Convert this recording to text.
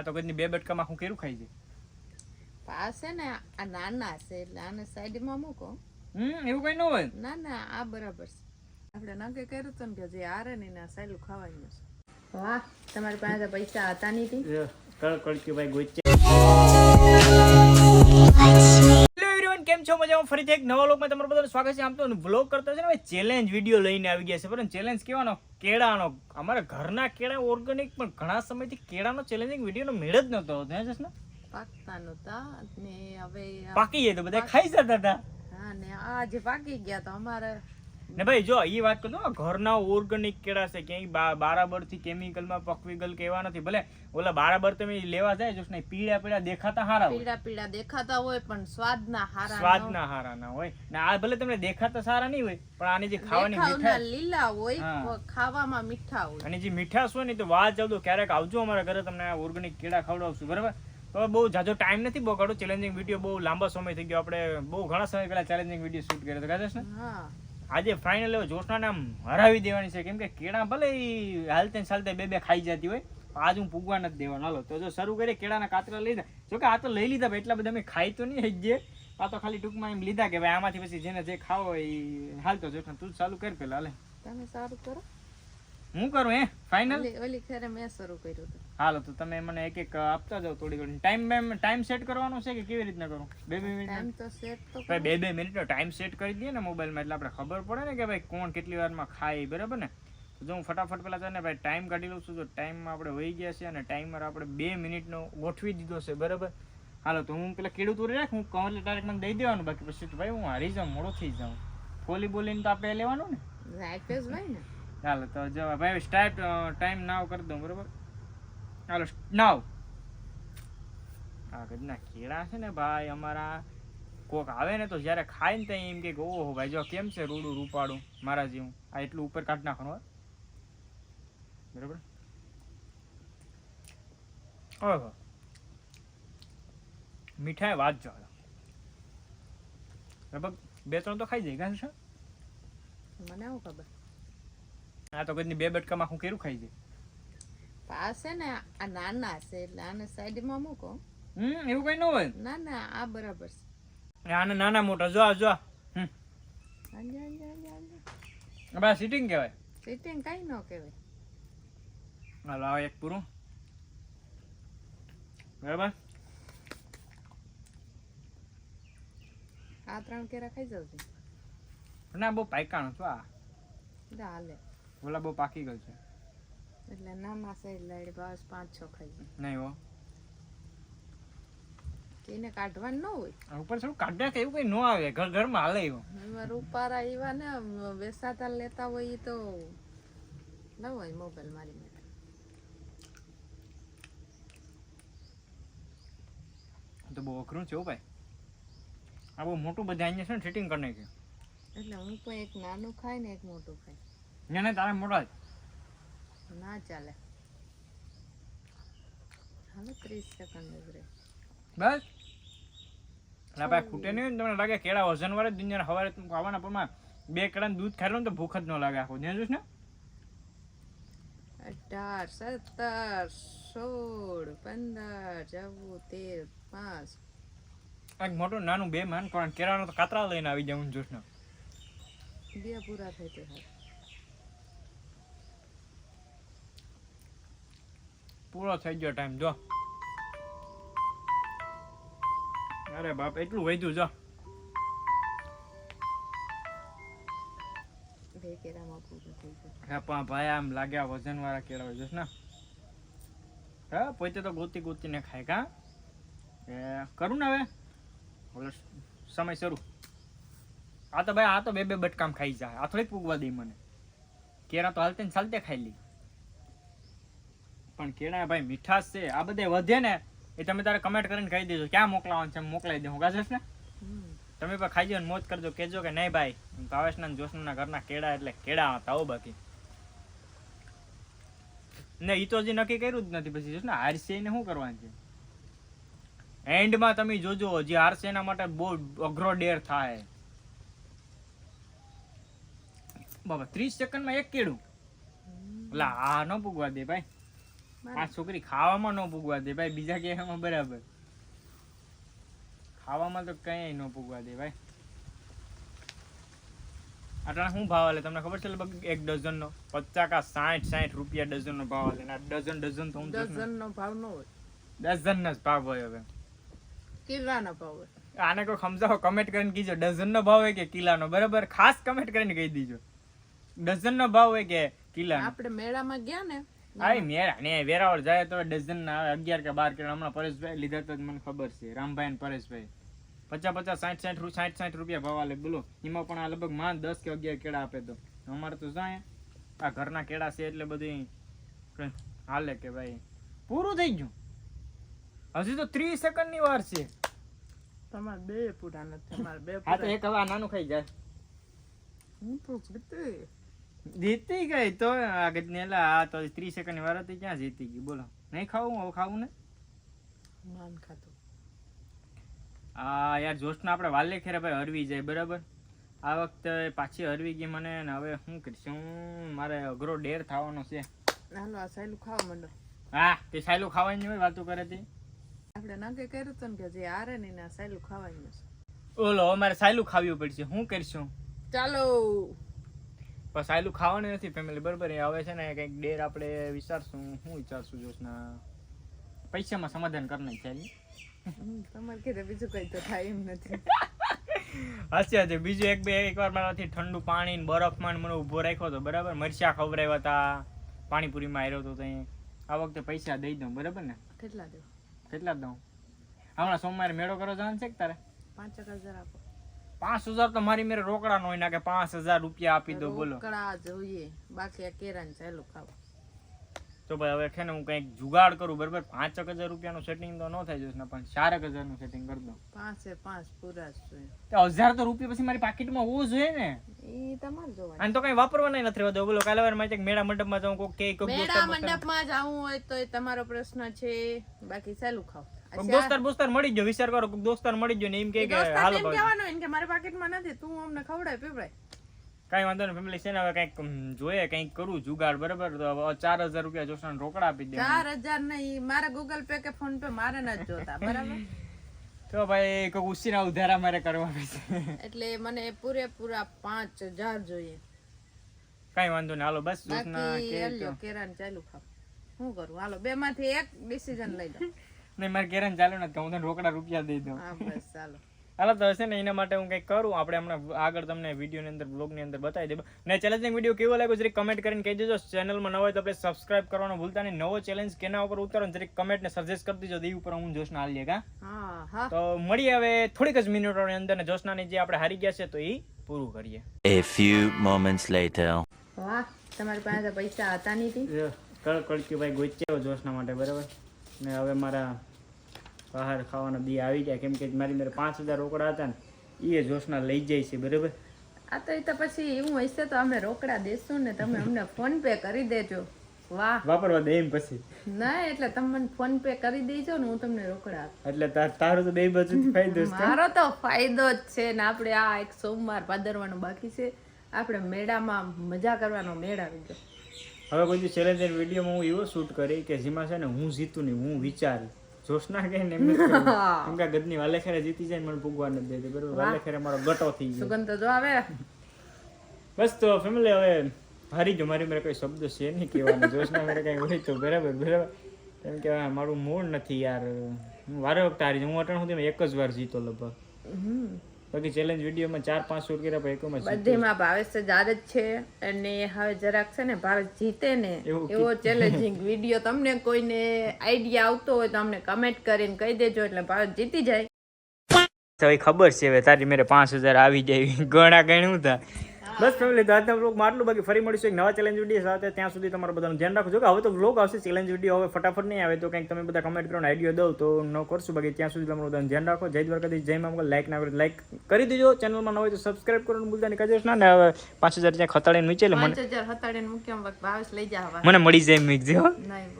આ તો કદી બે બટકામાં હું કેરું ખાઈ જાય પાસે ને આ નાના છે એટલે આને સાઈડમાં મૂકો. એવું કઈ ન હોય. ના ના આ બરાબર છે. આપણે નક્કી કર્યું હતું ને કે જે આરે ને ના સાયલું ખવાયું છે. વાહ તમારી પાસે પૈસા હતા નહીં કળકી ભાઈ ગોચે. કેમ છો મજામાં? ફરીથી એક નવા લોકમાં તમારું બધાનું સ્વાગત છે. આમ તો વ્લોગ કરતા છે ને ભાઈ ચેલેન્જ વિડીયો લઈને આવી ગયા છે. પરંતુ ચેલેન્જ કેવાનો? કેળાનો. અમારા ઘરના કેળા ઓર્ગેનિક, પણ ઘણા સમયથી કેળાનો ચેલેન્જિંગ વિડીયોનો મેળ જ નતો આવતો. હે જસના? પાકતા નતા ને હવે પાકી જાય તો બધા ખાઈ જતા હતા. હા ને આજે પાકી ગયા તો અમારે ને ભાઈ જો એ વાત કરું, ઘરના ઓર્ગેનિક કેળા છે, ક્યાંય બારાબર થી કેમિકલમાં પકવી ગયેલ કેવા નથી. ભલે ઓલા બારાબર તમે લેવા જાય જો ને પીળા પીળા દેખાતા હારા હોય, પીળા પીળા દેખાતા હોય પણ સ્વાદના હારા ના હોય. ને આ ભલે તમને દેખાતા સારા નહીં હોય પણ આની જે ખાવાની મીઠાશ લીલા હોય, ખાવામાં મીઠા હોય. અને જે મીઠાશ હોય ને તો વાત જાવ તો ક્યારેક આવજો અમારા ઘરે, તમને ઓર્ગેનિક કેળા ખવડાવશું. બરાબર? તો બહુ જાજો ટાઈમ નથી બગાડો. ચેલેન્જિંગ વિડીયો બહુ લાંબો સમય થઈ ગયો. આપણે બહુ ઘણા સમય પહેલા ચેલેન્જિંગ વિડીયો શૂટ કર્યો હતો. કાજેશ ને? હા. આજે ફાઇનલ જોશનાને આમ હરાવી દેવાની છે. કેમ કે કેળા ભલે હાલતે ચાલતે બે ખાઈ જતી હોય, આજ હું પૂગવા નથી દેવાનો. હાલો તો જો શરૂ કરીએ. કેળાના કાતરા લીધા. જોકે આ તો લઈ લીધા ભાઈ, એટલા બધા અમે ખાઈ તો નહીં જે. આ તો ખાલી ટૂંકમાં એમ લીધા કે ભાઈ આમાંથી પછી જેને જે ખાવો એ હાલતો. જોશના તું ચાલુ કર પેલા. હાલે તમે સારું કરો. હું કરું હે ફાઇનલ? ઓલી ખેરે મેં શરૂ કર્યું હતું. હાલો તો તમે મને એક એક આપતા જાવ થોડી ઘણી. ટાઈમ સેટ કરવાનો છે કે કેવી રીતના કરું? 2 મિનિટ ટાઈમ તો સેટ તો ભાઈ 2 મિનિટનો ટાઈમ સેટ કરી દઈએ ને મોબાઈલમાં, એટલે આપણે ખબર પડે ને કે ભાઈ કોણ કેટલી વારમાં ખાય. બરાબર ને? તો જો હું ફટાફટ પેલા તને ભાઈ ટાઈમ કાઢી લઉં છું. તો ટાઈમમાં આપણે વહી ગયા છે અને ટાઈમર આપણે 2 મિનિટનો ગોઠવી દીધો છે. બરાબર? હાલો તો હું પેલા કેળું તોડી રાખ, હું કહું એટલે ડાયરેક્ટ મને દઈ દેવાનું. બાકી પછી તો ભાઈ હું હારી જાઉં, મોડો થઈ જાઉં. ફોલી બોલીને તો આપણે લેવાનું ને. રાઈફેસ ભાઈ ને. ચાલો તો જવા ભાઈ સ્ટાર્ટ. ટાઈમ નાવ કરી દઉં. બરાબર? હાલો નાવ. આ કદના કેળા છે ને ભાઈ, અમારા કોક આવે ને તો જ્યારે ખાય ને ત્યાં એમ કે ઓહો ભાઈ જો કેમ છે રૂડું રૂપાડું મારા જેવું. આ એટલું ઉપર કાઢી નાખવાનું. બરાબર? ઓહો મીઠાઈ વાત જો. લગભગ 2-3 તો ખાઈ જાય. કાં છે મને આવું ખબર. આ તો કદી 2 બટકામાં હું કેરું ખાઈ જાય. પાસે ને આ નાના છે એટલે આને સાઈડમાં મૂકો. એવું કઈ ન હોય. ના ના આ બરાબર છે. આને નાના મોટા જો જો. બસ સિટિંગ કહેવાય. સિટિંગ કઈ ન કહેવાય. હાલો આ એક પૂરું. બરાબર? આ 3 કેરા ખાઈ જાવ છે. ના બહુ પાક્કાનું છો આ. હાલે. ઓલા બહુ પાકી ગયું છે એટલે નાના છે એટલે બસ 5-6 ખાઈ જાય. નહીં હો. એને કાઢવાનું ન હોય. ઉપર થોડું કાઢ્યા કે એવું કઈ ન આવે. ઘરમાં હાલે એવું. એમાં રૂપારા એવા ને વેસાતા લેતા હોય તો ન હોય મોબાઈલ મારી માટે. તો બહુ અઘરું છે ભાઈ. આ બહુ મોટું બધા અહીંયા છે ને સેટિંગ કરી નાખ્યું. એટલે હું પણ એક નાનું ખાય ને એક મોટું ખાય. ને તારે મોટા ના ચાલે. હાલો 30 સેકન્ડ જ રહે. બસ ના ભાઈ ખૂટે નહીં. તમને લાગે કેળા વજન વાળા દુનિયા સવારે ખાવાના પ્રમાણ 2 કેળાનું દૂધ ખાઈ લો ને તો ભૂખ જ ન લાગે આખો. ત્યાં જોઈશ ને 18 17 16 15 14 13 5 એક મોટું નાનું 2 માન પણ કેળાનો તો કાતરા લઈને આવી જાઉં જોઈશ ને. 2 પૂરા થાય તો પૂરો થઈ ગયો ટાઈમ. જો અરે બાપ એટલું વધ્યું. જો 2 કેરામાં પૂરું થઈ ગયું. હા પણ ભાઈ આમ લાગે આ વજન વાળા કેળા હોય જોઈશ ને. હા પોતે તો ગોતી ને ખાય. કા કરું ને હવે બોલો સમય શરૂ. આ તો ભાઈ આ તો 2 બટકામ ખાઈ જાય. આ થોડીક પૂગવા દે મને. કેળા તો હાલતે ને ચાલતે ખાઈ લી. પણ કેળા ભાઈ મીઠાશ છે. આ બધે વધે ને એ તમે તારે કમેન્ટ કરીને કહી દેજો ક્યાં મોકલાવાનું છે. મોકલાઈ દઉં. ગાજેશ ને તમે પણ ખાઈ ને મોજ કરજો. કહેજો કે નહીં ભાઈ ભાવેશના જોશના ઘરના કેળા એટલે કેળા હતા. આવો બાકી ને ઈ તો હજી નક્કી કર્યું જ નથી. પછી જોશ ને હારશે ને શું કરવાનું છે એન્ડમાં તમે જોજો. હજી હારશે એના માટે બહુ અઘરો ડેર થાય. બાબા 30 સેકન્ડમાં એક કેળું. એટલે આ ન પૂગવા દે ભાઈ. આ છોકરી ખાવામાં ન પૂગવા દે ભાઈ, બીજા કેવામાં બરાબર, ખાવામાં તો કઈ ન પૂગવા દે ભાઈ. આટલા શું ભાવ આલે તમને ખબર છે? લગભગ એક ડઝન નો 50 કા 60 રૂપિયા ડઝન નો ભાવ આલે. ડઝન તો હું ડઝન નો ભાવ ન હોય, ડઝન નો જ ભાવ હોય. હવે કિલ્લાનો ભાવ હોય. આને કોઈ સમજાવો, કમેન્ટ કરીને કીજો ડઝન નો ભાવ હોય કે કિલ્લાનો. બરાબર, ખાસ કમેન્ટ કરીને કહી દીજો ડઝન નો ભાવ હોય કે કિલ્લાનો. આપણે મેળામાં ગયા ને, હા મેળા ને વેરાવળ જાય તો ડઝન ના આવે 11 કે 12 કિલો. હમણાં પરેશભાઈ લીધા તો મને ખબર છે, રામભાઈ ને પરેશભાઈ 50 60 રૂપિયા ભાવ આલે. બોલો, એમાં પણ આ લગભગ માં 10 કે 11 કેળા આપે. તો અમારે તો જાય આ ઘરના કેળા છે એટલે બધું હાલે કે ભાઈ પૂરું થઈ ગયું. હજી તો 30 સેકન્ડ ની વાર છે. તમારે બે પૂરા નથી, અમારે બે હા તો એક હવે આ નાનું ખાઈ જાય. હું તો જીતી. જીતી ગઈ તો આગળ ને આ તો 30 સેકન્ડ ની વાર હતી, ક્યાં જીતી ગઈ? બોલો, નહીં ખાવું હવે ખાવું ને. માન ખાતું. આ યાર જોશના આપણે વાલે ખેરે ભાઈ હરવી જાય. બરાબર, આ વખતે પાછી હરવી ગઈ મને ને હવે શું કરીશું? મારે અઘરો ડેર થવાનો છે. હાલો આ સાયલું ખાવા માંડો. હા તે સાયલું ખાવાની હોય વાતો કરે તે. આપણે નક્કી કર્યું હતું ને કે જે આરે ને ના સાયલું ખાવાનું છે. ઓલો અમારે સાયલું ખાવું પડશે. શું કરશું? ચાલો પણ સાયલું ખાવાનું નથી ફેમિલી. બરાબર, એ હવે છે ને કંઈક ડેર આપણે વિચારશું. શું વિચારશું જોશના? પૈસામાં સમાધાન કરી નાખીએ. તમારે કીધે બીજું કઈ તો થાય એમ નથી. હાસ્યા છે. બીજું એકવાર મારાથી ઠંડુ પાણી ને બરફમાં મને ઊભો રાખ્યો હતો. બરાબર, મરચા ખવડાવ્યા હતા, પાણીપુરીમાં આવ્યો હતો. ત્યાં આ વખતે પૈસા દઈ દઉં. બરાબર ને? કેટલા દેવ? કેટલા દઉં? હમણાં સોમવારે મેળો કરો જવાનું છે કે તારે? 5000 આપો. 5000 તો મારી મેરે રોકડા નો હોય ના કે 5000 રૂપિયા આપી દો. બોલો, રોકડા જોઈએ, બાકી આ કેરાન ચાલુ ખાવા. તો ભાઈ હવે છે ને હું કઈક જુગાડ કરું. બરાબર, 5000 રૂપિયાનું સેટિંગ તો ન થાય જશે ને, પણ 4000 નું સેટિંગ કરી દઉં. 5 પૂરા જ જોઈએ. તો 1000 તો રૂપિયા પછી મારી પાકીટમાં હોવું જોઈએ ને. એ તમારે જોવાનું. અને તો કઈ વાપરવાના નથી રહેવા દો. બોલો, કાલે વાર મારે મેળા મંડપમાં જાઉં, કોક કે કોક મેળા મંડપમાં જાવું હોય તો એ તમારો પ્રશ્ન છે, બાકી ચાલુ ખાવ. દોસ્તાર મળી ગયો. વિચાર કરો, કોક દોસ્તાર મળી ગયો ને એમ કે હાલો ભાઈ કહેવાનું હોય કે મારા પાકીટમાં નથી, તું અમને ખવડાય પીવડાય. કઈ વાંધો નહીં ફેમિલી. છે ને હવે કઈક જોઈએ, કઈક કરું જુગાડ. બરાબર, તો 4000 રૂપિયા જોશના રોકડા આપી દે. 4000 નહીં, મારે ગૂગલ પે કે ફોન પે મારે નથી જોતા. બરાબર, તો ભાઈ કોઈ ઉસીના ઉધારા મારે કરવા છે. એટલે મને પૂરેપૂરા 5000 જોઈએ. કઈ વાંધો નહીં, હાલો બસ જોશના કે બાકી કેરાન ચાલુ ખાવ. શું કરું? હાલો બે માંથી એક ડિસિઝન લઈ લો. નહીં, મારે કેરન ચાલુ નથી, હું તને રોકડા રૂપિયા દઈ દઉં. હા બસ ચાલો. હાલો તો હશે ને એના માટે હું કંઈક કરું. આપણે હમણાં આગળ તમને વિડીયોની અંદર બ્લોગની અંદર બતાવી દે. ને ચેલેન્જિંગ વિડીયો કેવો લાગ્યો જરીક કમેન્ટ કરીને કહી દેજો. ચેનલમાં ન હોય તો આપણે સબસ્ક્રાઇબ કરવાનું ભૂલતા નહીં. નવો ચેલેન્જ કેના ઉપર ઉતારો જરીક કમેન્ટ ને સજેસ્ટ કરી દેજો. દી ઉપર હું જોશના હાલીએ કા. હા હા, તો મળીએ હવે થોડીક જ મિનિટોની અંદર ને જોશનાની જે આપણે હારી ગયા છે તો એ પૂરું કરીએ. A few moments later. વાહ, તમારી પાસે તો પૈસા હતા નહીં. કડકી ભાઈ ગોચ્યો જોશના માટે. બરાબર, ને હવે મારા બહાર ખાવાના દી આવી ગયા, કેમ કે મારી મેરે 5000 રોકડા હતા ને એ જોશના લઈ જાય છે. બરાબર, આ તો એ તો પછી એવું હશે તો અમે રોકડા દેશું ને, તમે અમને ફોન પે કરી દેજો. વાહ, વાપરવા દે એમ પછી. ના એટલે તમે મને ફોન પે કરી દેજો ને, હું તમને રોકડા આપું. એટલે તારો તો બે બાજુથી ફાયદો છે. મારો તો ફાયદો જ છે ને. આપણે આ એક સોમવાર ભાદરવાનું બાકી છે, આપણે મેળામાં મજા કરવાનો મેળ આવી ગયો. હવે કોઈ ચેલેન્જ વિડીયોમાં હું એવો શૂટ કરી કે જેમાં છે ને હું જીતું નહીં, હું વિચારું. જોશના કે ને એમ કે ગદની વાલેખેરે જીતી જાય મને પૂગવા નથી દેતી. બરાબર, વાલેખેરે મારો ગટો થઈ ગયો. સુગંધ તો જો આવે. બસ તો ફેમિલી હવે હારી જો. મારી મેરે કોઈ શબ્દ છે નહીં કહેવાનો. જોશના મેરે કઈ હોય તો બરાબર. બરાબર, એમ કે મારું મૂડ નથી યાર. હું વારે વખત હારી હું અટાણ સુધી એક જ વાર જીતો લગભગ. બાકી ચેલેન્જ વિડીયોમાં 4-5 શૂટ કર્યા એકમાં બધીમાં ભાવેશ જાર જ છે. અને હવે જરાક છે ને ભાવેશ જીતે ને એવો ચેલેન્જિંગ વિડીયો તમને કોઈને આઈડિયા આવતો હોય તો અમને કમેન્ટ કરીને કહી દેજો, એટલે ભાવેશ જીતી જાય. તો ખબર છે હવે તારી મેરે 5000 આવી જાય ગણા ગણ્યું હતા. બસ ફેમિલી, તો આજના વ્લોગમાં આટલું. બાકી ફરી મળીશું એક નવા ચેલેન્જ વિડીયો સાથે. ત્યાં સુધી તમારું બધાનું ધ્યાન રાખજો. કે હવે તો વ્લોગ આવશે ચેલેન્જ વિડીયો, હવે ફટાફટ નહીં આવે તો કંઈક તમે બધા કમેન્ટ કરો આઈડિયા દો તો ન કરશું. બાકી ત્યાં સુધી તમારું બધાનું ધ્યાન રાખો. જય દ્વારકાધીશ, જય મા. લાઈક ના કરો લાઈક કરી દેજો. ચેનલમાં ન હોય તો સબસ્ક્રાઇબ કરવાનું ભૂલતા નહીં. કહેજો ના ને હવે 5000 ત્યાં ખતાડીને મૂકે એટલે 5000 હતાડીને મૂક્યા ભાવેશ લઈ જા. મને મળી જાય મીકજો. નહીં